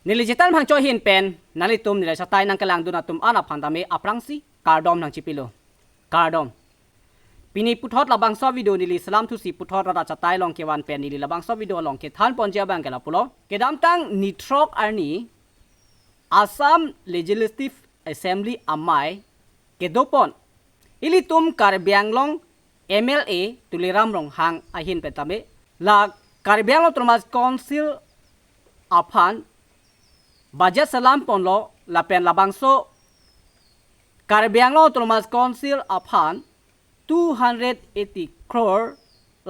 nili jitan phangcho hin pen nali tum nila satai nang kalang duna tum ana phandame aprangsi kardom nang chipilo kardom pini puthot labang so video nili salam thu si puthot ra chatai long ke wan pen nili labang so video long ke than ponjia bang kala pulo kedam tang nitrok arni Assam Legislative Assembly amai kedopon ili tum karbianglong MLA tuliram rong hang ahin petame la karbianglong tromas council aphan budget salam ponlo la pen labangso karbianglong tromas council aphan 280 crore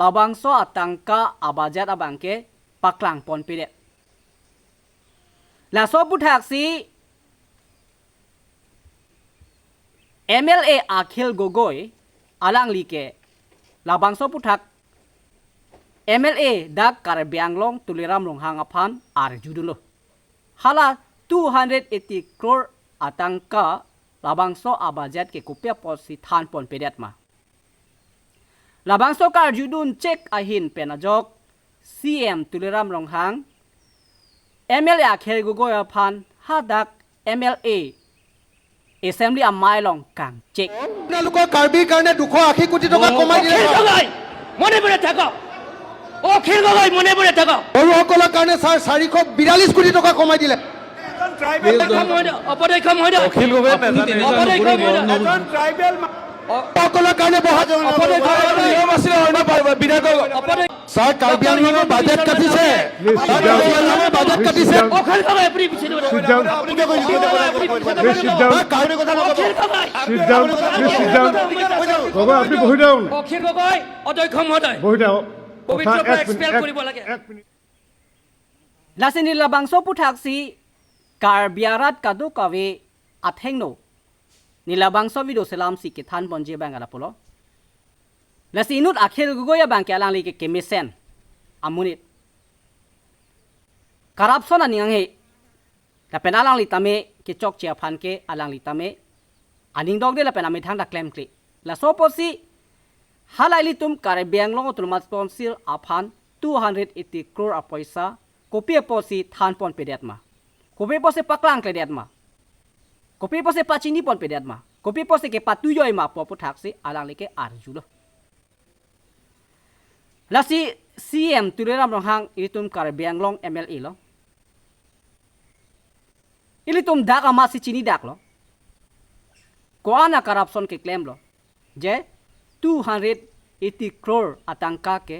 labangso atangka abajat abangke paklang pon pide la so puthak si MLA akhil gogoi alang like labangso puthak MLA dak karbianglong tuliram rong hang aphan ar judulo hala 280 crore atangka labangso abajat ke kupya posi than pon pedet ma labangso kar judun check ahin penajok CM tuliram rong hang MLA akhel gogoi aphan hadak MLA Assembly amai long kang check na luko karbi karne dukho akhi koটি টকা কমাই দিলে মনে পড়ে থাকো ও খেল গগৈ মনে পড়ে থাকো বড় সকলৰ কাৰণে 442 কোটি টকা কমাই দিলে অপদক্ষেপ হয় অখিল গগৈ এজন ট্ৰাইবেল সকলৰ কাৰণে নিয়ম আছিল বিধায়ক স্যার কাৰ্বি আংলঙৰ বাজেট কাটিছে বাজেট কাটিছে অখিল গগৈ আপুনি পিছে আপনি বহি যাও অখিল গগৈ অধ্যক্ষ মহোদয় বহি যাও পবিত্ৰতা এক্সপেল কৰিব লাগে lasini labangso puthak si karbiarat kadu kawe athengno nilabangso video salam si ke than ponje bangala polo lasinut akhil gugoya bangke alang like kemisen amunit corruption aning he la penalang litame ke chok chia phan ke alang litame aning dog de la pename thang da claim kli la so posi halaili tum karbiang long tul mas council aphan 280 crore a paisa kopi posi than pon pedet ma kopi posi paklang kledet ma kopi posi pachini pon pedet ma kopi posi ke patuyoi ma po puthak si alang like arjulo lasi CM tuliram rong hang ilitum karbiang long MLA lo ilitum dak ama si chini dak lo ko ana corruption ke claim lo je 280 crore atangka ke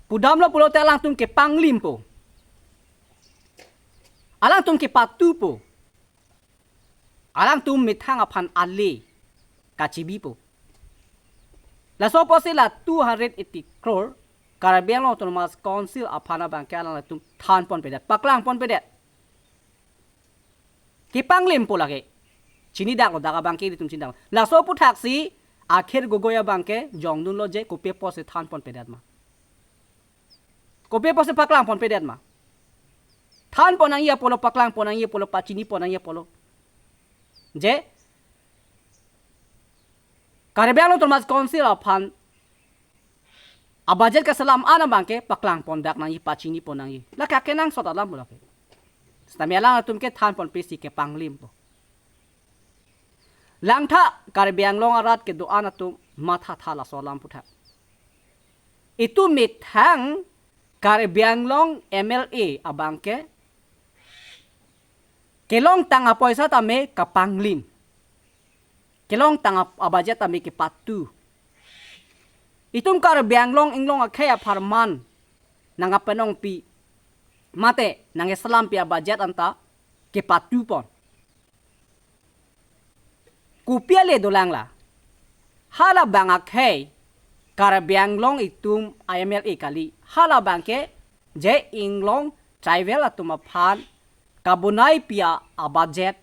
pudam lo pulo te alang tum ke panglim po alang tum ke patu po alang tum mithang aphan ali kachibi po la so posila 280 crore karbiang lo autonomous council aphana bangke alang tum than pon pedet paklang pon pedet ki panglim po lage chini dak lo daga bangke tum chin dak la so puthak si akhir gogoya bangke jongdun lo je kopie pose than pon pedet ma kopie pose paklang pon pedet ma than ponang ia polo paklang ponang ia polo pachini ponang ia polo je karbiang lo autonomous council aphan abajet ka salam ana bangke paklang pon dak nang i pachini ponang i la ka kenang sot alam bolake stamialang tum ke than pon pesi ke panglim po langtha karbiang long arat ke doan atum matha thala solam putha itu mithang karbiang long MLA abangke kelong tanga poisa tame kapanglim kelong tanga abajet tame ke patu itum karbiang long inglong akhaya farman nanga penong pi mate nang salam pi abajet anta ke patu pon kupia le dolang la hala bangak hey karbiang long itum IMLA kali hala bangke je inglong tribal atuma phan kabunai pia abajet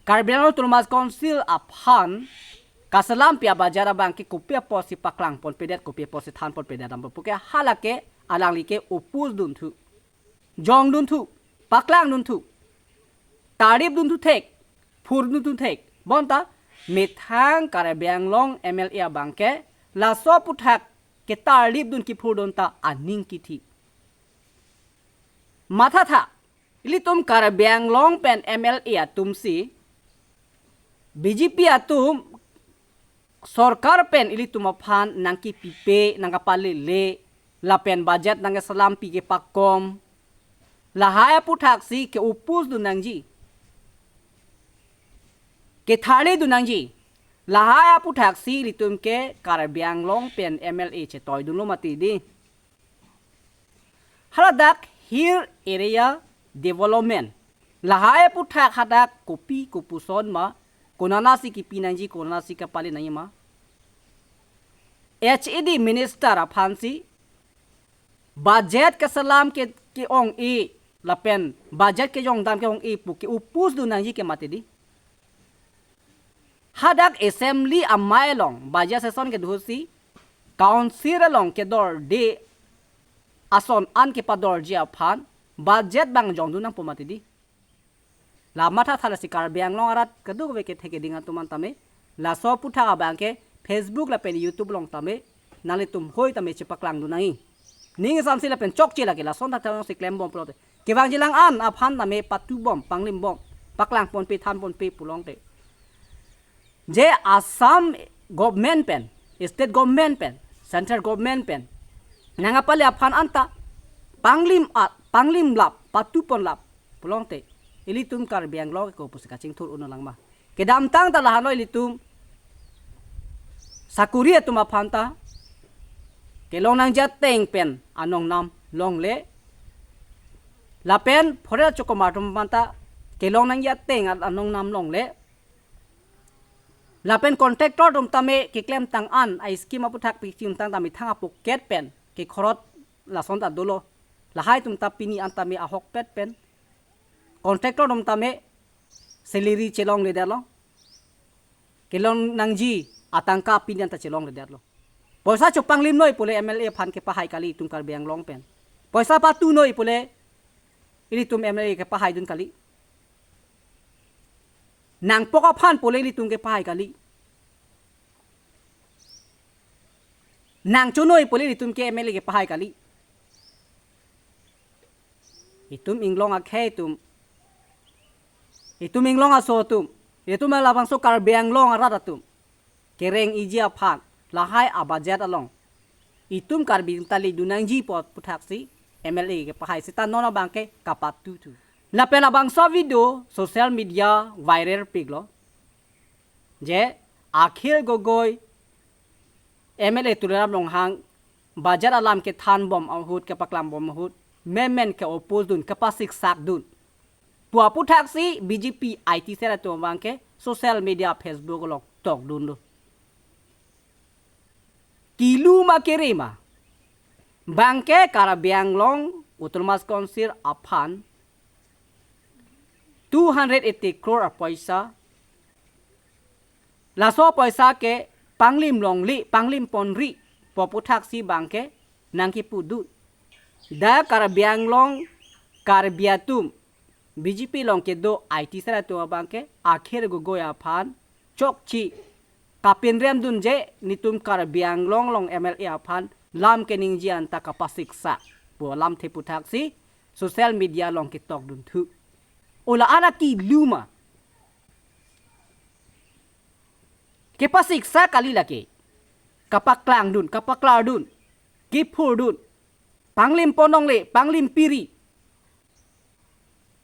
karbiang long tulmas council aphan kasalam pia bajara bangke kupia posi paklang pon pedet kupia posi than pon pedet am puke hala ke alang like upus dun thu jong dun thu paklang dun thu tarib dun thu thek phur dun thu thek bonta mithang karbiang long MLA bangke la so puthak ke tarib dun ki phur don ta aning ki thi matha tha ilitum karabiang long pen MLA atum si BJP atum sorkar pen ilitum aphan nangki pipe nangkapali le lapen budget nang salam pi ke pakom lahaya puthak si ke upus du nangji ke thale du nangji lahaya puthak si litum ke karabiang long pen MLA che toy du lo mati di haladak here area development lahaya puthak hadak kopi kupuson ma konana si ki pinanji konana si ka pali nai ma HED minister aphansi budget ke salam ke ong e lapen budget ke jong dam ke ong e pu ke upus du nangji ke mati di hadak assembly amai long budget session ke dhusi council long ke dor de ason an ke pador ji aphan budget bang jong du nang pumati di lama tha thala sikar biang long arat kadu ke theke dinga tuman tame la so putha bang ke Facebook la pen YouTube long tame nali tum hoi tame chipaklang du nai ning samsi la pen chok chila ke la son tha tha si klem bom plote ke wang jilang an aphan tame patu bom panglim bom paklang pon pe than pon pe pulong te je Assam government pen state government pen central government pen nanga pale aphan anta panglim lap patu pon lap pulong te ilitum kar biang lo ko pusika chingthur unolang ma ke dam tang ta lahanoi ilitum sakuri atuma phanta ke long nang ja teng pen anong nam long le la pen phore chokomatum panta ke long nang ja teng anong nam long le la pen contractor dum tame ke klem tang an ai scheme aputhak pi tim tang tami thanga pocket pen ke khorot la son ta dolo la hai tum ta pini an tame a hok pet pen contractor dum tame salary chelong le dalo ke long nang ji atangka pini an ta chelong le dalo poisa chupang lim noi pule MLA phan ke pahai kali tum kar biang long pen poisa patu noi pule ili tum MLA ke pahai dun kali nang poka phan pole li tung ke pai kali nang chunoi pole li tum ke MLA ke pai kali itum inglong a khe tum itum inglong a so tum itum la bang so kar biang long a radatum kereng iji a phan la hai a budget along itum kar bi tali dunang ji pot puthak si MLA ke pai sita nona bang ke kapat tu la pela bang so video social media viral piglo je akhir gogoi MLA tulam long hang bajar alam ke than bom ahut ke paklam bom ahut men ke opos dun kapasik sak dun pua puthak si BJP IT sera to bang ke social media Facebook lo tok dun do kilu ma kerema bang ke karabiang long utulmas konsir aphan 280 crore paisa la so paisa ke panglim long li panglim pon ri poputhak si bangke nangki pudu da karabiang long karbiatum BJP long ke do IT sera to bangke akhir gogoya phan chokchi kapin rem dun je nitum karabiang long MLA phan lam ke ningji anta kapasik sa bo lam the puthak si social media long ke tok dun thu ola anaki luma ke pasik sa kali lake kapaklang dun kapaklar dun kipur dun panglim ponong le panglim piri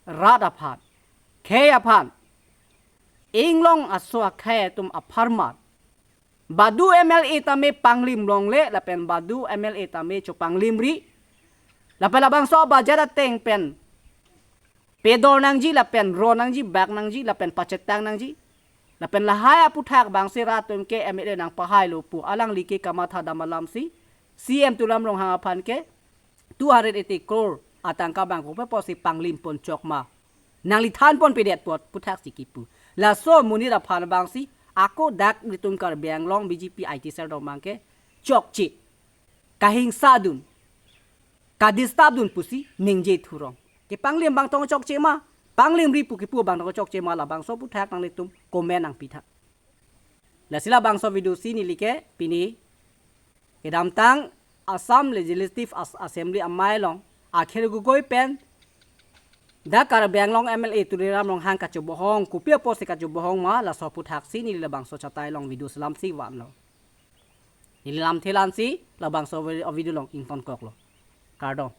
rada phan kheya phan inglong aswa khe tum apharmat badu MLA tame panglim long le lapen badu MLA tame chu panglim ri lapela bang so bajara teng pen pedor nangji lapen ro nangji bak nangji lapen pacetang nangji lapen lahaya puthak bang sira tum ke MLA nang pahai lo pu alang like kamatha damalam si CM tulam long hang aphan ke 280 crore atangka bang ko po si panglim pon chokma nang li than pon pedet pot puthak sikipu la so munira phan bang si ako dak litum kar biang long BJP IT ser do mangke chokchi kahing sadun kadistabdun pusi ningje thurong ke panglim bang tong chok chema panglim ri pu ki pu bang tong chok chema la bang so pu thak nang litum komen nang pitha la sila bang so video si ni like pini kedam tang Assam Legislative Assembly amai long akhir gugoi pen da kar bang long MLA tuliram long hang ka chu bohong kupia pose ka chu bohong ma la so put hak si ni la bang so chatai long video salam si wan lo ni lam thelan si la bang so video long in ton kok lo kardong